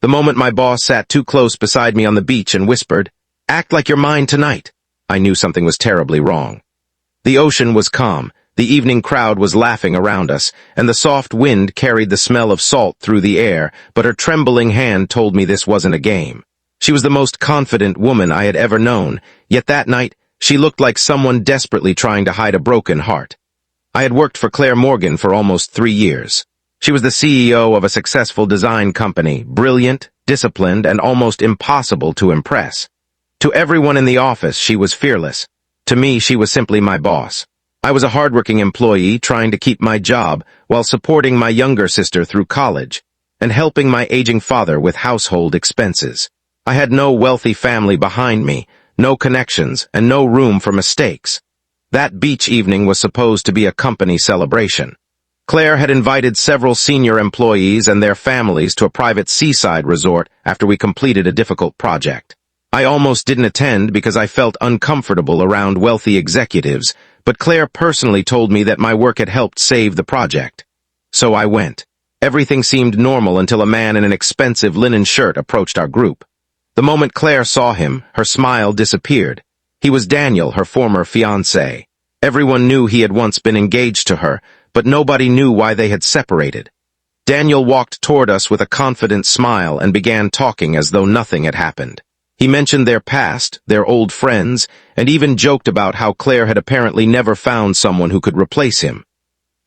The moment my boss sat too close beside me on the beach and whispered, "Act like you're mine tonight," I knew something was terribly wrong. The ocean was calm, the evening crowd was laughing around us, and the soft wind carried the smell of salt through the air, but her trembling hand told me this wasn't a game. She was the most confident woman I had ever known, yet that night, she looked like someone desperately trying to hide a broken heart. I had worked for Claire Morgan for almost 3 years. She was the CEO of a successful design company, brilliant, disciplined, and almost impossible to impress. To everyone in the office, she was fearless. To me, she was simply my boss. I was a hardworking employee trying to keep my job while supporting my younger sister through college and helping my aging father with household expenses. I had no wealthy family behind me, no connections, and no room for mistakes. That beach evening was supposed to be a company celebration. Claire had invited several senior employees and their families to a private seaside resort after we completed a difficult project. I almost didn't attend because I felt uncomfortable around wealthy executives, but Claire personally told me that my work had helped save the project. So I went. Everything seemed normal until a man in an expensive linen shirt approached our group. The moment Claire saw him, her smile disappeared. He was Daniel, her former fiancé. Everyone knew he had once been engaged to her, but nobody knew why they had separated. Daniel walked toward us with a confident smile and began talking as though nothing had happened. He mentioned their past, their old friends, and even joked about how Claire had apparently never found someone who could replace him.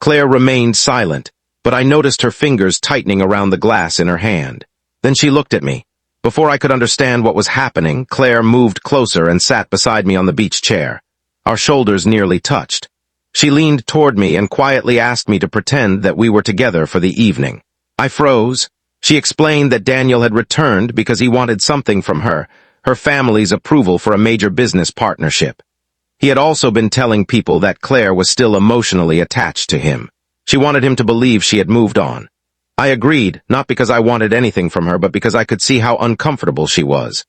Claire remained silent, but I noticed her fingers tightening around the glass in her hand. Then she looked at me. Before I could understand what was happening, Claire moved closer and sat beside me on the beach chair. Our shoulders nearly touched. She leaned toward me and quietly asked me to pretend that we were together for the evening. I froze. She explained that Daniel had returned because he wanted something from her family's approval for a major business partnership. He had also been telling people that Claire was still emotionally attached to him. She wanted him to believe she had moved on. I agreed, not because I wanted anything from her, but because I could see how uncomfortable she was.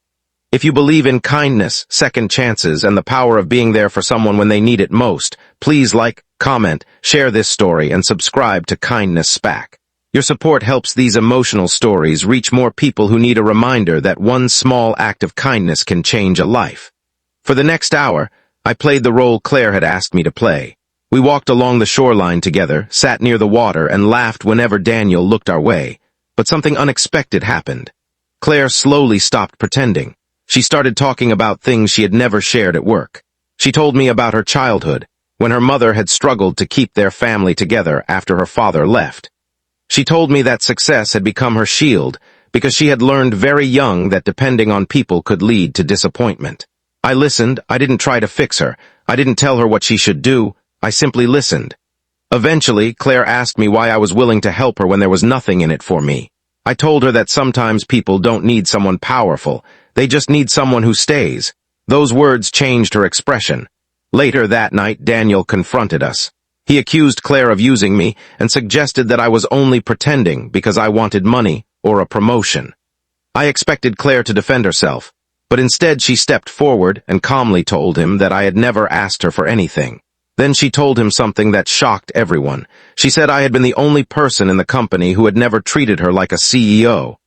If you believe in kindness, second chances, and the power of being there for someone when they need it most, please like, comment, share this story, and subscribe to Kindness SPAC. Your support helps these emotional stories reach more people who need a reminder that one small act of kindness can change a life. For the next hour, I played the role Claire had asked me to play. We walked along the shoreline together, sat near the water, and laughed whenever Daniel looked our way. But something unexpected happened. Claire slowly stopped pretending. She started talking about things she had never shared at work. She told me about her childhood, when her mother had struggled to keep their family together after her father left. She told me that success had become her shield because she had learned very young that depending on people could lead to disappointment. I listened. I didn't try to fix her. I didn't tell her what she should do. I simply listened. Eventually, Claire asked me why I was willing to help her when there was nothing in it for me. I told her that sometimes people don't need someone powerful. They just need someone who stays. Those words changed her expression. Later that night, Daniel confronted us. He accused Claire of using me and suggested that I was only pretending because I wanted money or a promotion. I expected Claire to defend herself, but instead she stepped forward and calmly told him that I had never asked her for anything. Then she told him something that shocked everyone. She said I had been the only person in the company who had never treated her like a CEO.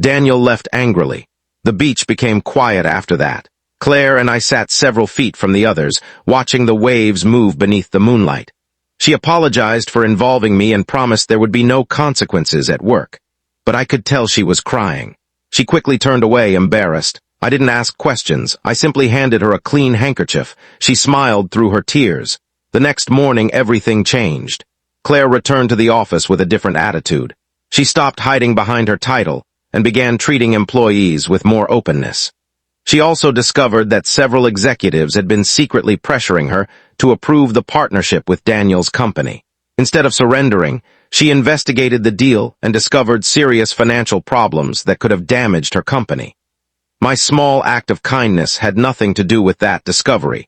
Daniel left angrily. The beach became quiet after that. Claire and I sat several feet from the others, watching the waves move beneath the moonlight. She apologized for involving me and promised there would be no consequences at work. But I could tell she was crying. She quickly turned away, embarrassed. I didn't ask questions. I simply handed her a clean handkerchief. She smiled through her tears. The next morning, everything changed. Claire returned to the office with a different attitude. She stopped hiding behind her title and began treating employees with more openness. She also discovered that several executives had been secretly pressuring her to approve the partnership with Daniel's company. Instead of surrendering, she investigated the deal and discovered serious financial problems that could have damaged her company. My small act of kindness had nothing to do with that discovery.